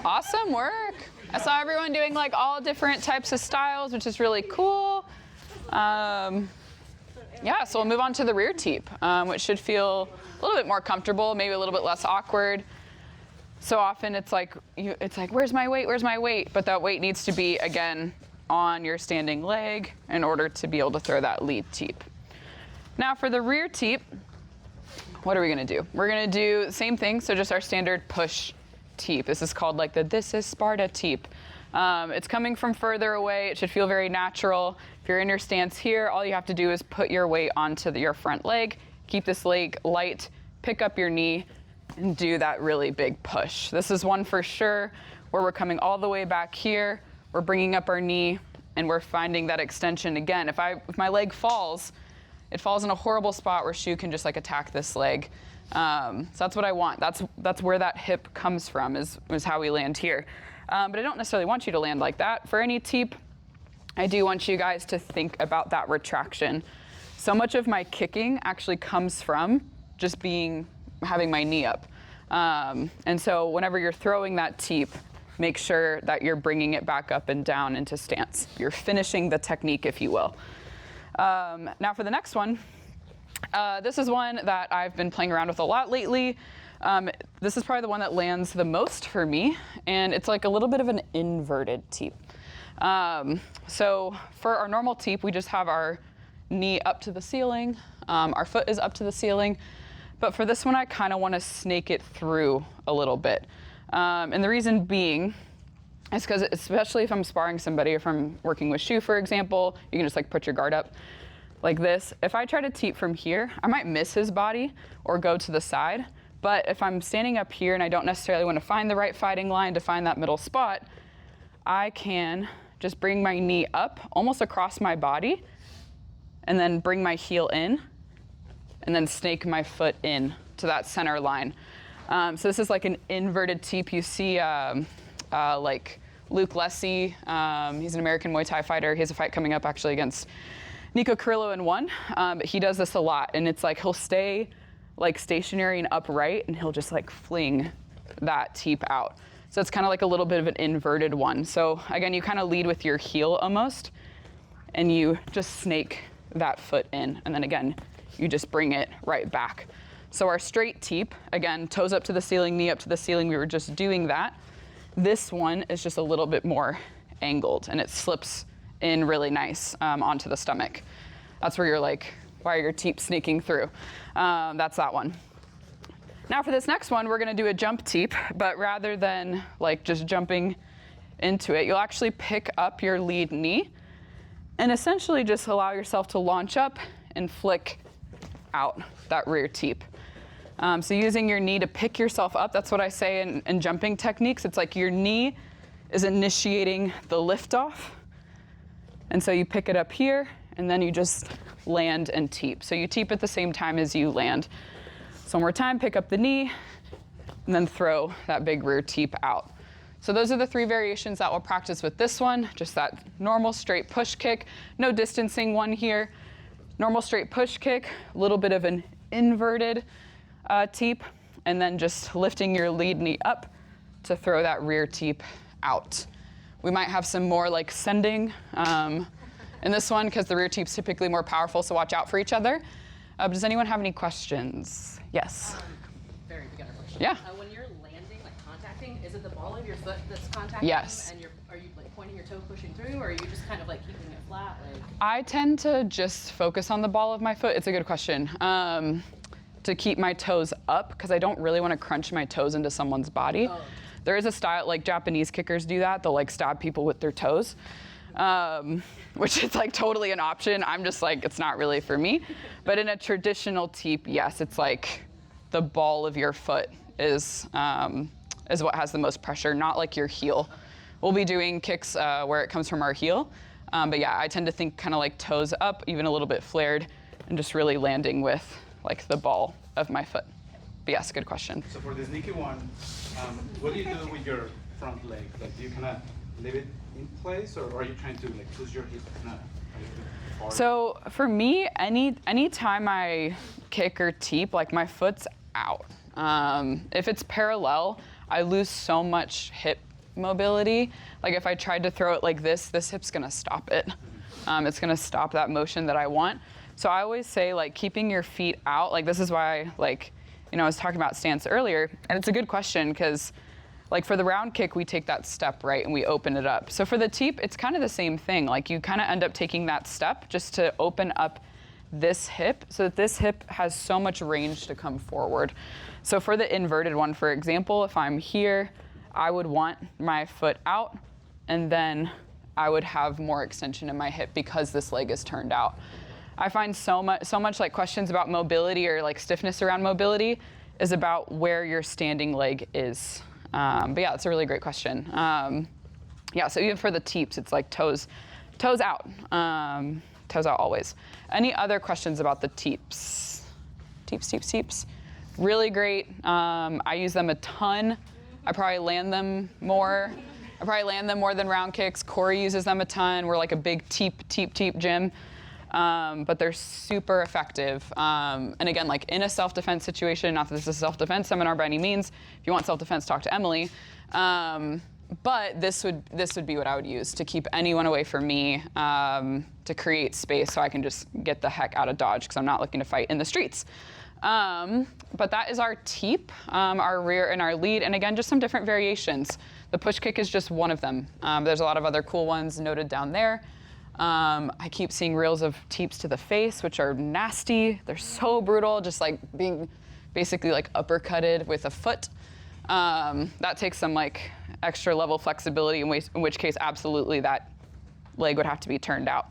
Awesome work. I saw everyone doing like all different types of styles, which is really cool. Yeah, so we'll move on to the rear teep, which should feel a little bit more comfortable, maybe a little bit less awkward. So often it's like, where's my weight, where's my weight? But that weight needs to be, again, on your standing leg in order to be able to throw that lead teep. Now for the rear teep, what are we gonna do? We're gonna do the same thing, so just our standard push teep. This is called like the This is Sparta teep. It's coming from further away. It should feel very natural. If you're in your stance here, all you have to do is put your weight onto your front leg, keep this leg light, pick up your knee, and do that really big push. This is one for sure where we're coming all the way back here, we're bringing up our knee, and we're finding that extension again. If my leg falls, it falls in a horrible spot where Shu can just like attack this leg. So that's what I want. That's where that hip comes from, is how we land here. But I don't necessarily want you to land like that. For any teep, I do want you guys to think about that retraction. So much of my kicking actually comes from just having my knee up. And so whenever you're throwing that teep, make sure that you're bringing it back up and down into stance. You're finishing the technique, if you will. Now for the next one, this is one that I've been playing around with a lot lately. This is probably the one that lands the most for me, and it's like a little bit of an inverted teep. So for our normal teep, we just have our knee up to the ceiling, our foot is up to the ceiling, but for this one, I kind of want to snake it through a little bit. And the reason being is because, especially if I'm sparring somebody, if I'm working with Shu, for example, you can just like put your guard up like this. If I try to teep from here, I might miss his body or go to the side. But if I'm standing up here and I don't necessarily want to find the right fighting line to find that middle spot, I can just bring my knee up almost across my body and then bring my heel in and then snake my foot in to that center line. So this is like an inverted teep. You see like Luke Lessie, he's an American Muay Thai fighter. He has a fight coming up actually against Nico Carrillo in one, but he does this a lot, and it's like he'll stay like stationary and upright, and he'll just like fling that teep out. So it's kind of like a little bit of an inverted one. So again, you kind of lead with your heel almost, and you just snake that foot in, and then again, you just bring it right back. So our straight teep, again, toes up to the ceiling, knee up to the ceiling, we were just doing that. This one is just a little bit more angled, and it slips in really nice onto the stomach. That's where you're like, why are your teep sneaking through? That's that one. Now for this next one, we're gonna do a jump teep, but rather than like just jumping into it, you'll actually pick up your lead knee and essentially just allow yourself to launch up and flick out that rear teep. So using your knee to pick yourself up, that's what I say in jumping techniques. It's like your knee is initiating the liftoff. And so you pick it up here, and then you just land and teep. So you teep at the same time as you land. So one more time, pick up the knee, and then throw that big rear teep out. So those are the three variations that we'll practice with this one. Just that normal straight push kick, no distancing one here. Normal straight push kick, a little bit of an inverted teep, and then just lifting your lead knee up to throw that rear teep out. We might have some more like sending in this one because the rear teep's typically more powerful, so watch out for each other. But does anyone have any questions? Yes. Very beginner question. Yeah. When you're landing, like contacting, is it the ball of your foot that's contacting? Yes. And are you like pointing your toe, pushing through, or are you just kind of like keeping it flat? Like? I tend to just focus on the ball of my foot. It's a good question. To keep my toes up, because I don't really want to crunch my toes into someone's body. Oh. There is a style, like Japanese kickers do that. They'll like stab people with their toes, which is like totally an option. I'm just like, it's not really for me. But in a traditional teep, yes, it's like the ball of your foot is what has the most pressure, not like your heel. We'll be doing kicks where it comes from our heel. But yeah, I tend to think kind of like toes up, even a little bit flared, and just really landing with like the ball of my foot. But yes, good question. So for the sneaky one, what do you do with your front leg? Like, do you kind of leave it in place, or are you trying to like push your hip kind of? So for me, any time I kick or teep, like my foot's out. If it's parallel, I lose so much hip mobility. Like if I tried to throw it like this hip's gonna stop it. It's gonna stop that motion that I want. So I always say like keeping your feet out, like this is why like, I was talking about stance earlier, and it's a good question because like for the round kick, we take that step, right, and we open it up. So for the teep, it's kind of the same thing. Like you kind of end up taking that step just to open up this hip so that this hip has so much range to come forward. So for the inverted one, for example, if I'm here, I would want my foot out and then I would have more extension in my hip because this leg is turned out. I find so much like questions about mobility or like stiffness around mobility is about where your standing leg is. But yeah, it's a really great question. Yeah, so even for the teeps, it's like toes out. Toes out always. Any other questions about the teeps? Teeps. Really great. I use them a ton. I probably land them more. Than round kicks. Corey uses them a ton. We're like a big teep gym. But they're super effective. And again, like in a self-defense situation, not that this is a self-defense seminar by any means. If you want self-defense, talk to Emily. But this would be what I would use to keep anyone away from me, to create space so I can just get the heck out of Dodge because I'm not looking to fight in the streets. But that is our teep, our rear and our lead, and again, just some different variations. The push kick is just one of them. There's a lot of other cool ones noted down there. I keep seeing reels of teeps to the face, which are nasty. They're so brutal, just like being basically like uppercutted with a foot. That takes some like extra level flexibility, in which case absolutely that leg would have to be turned out.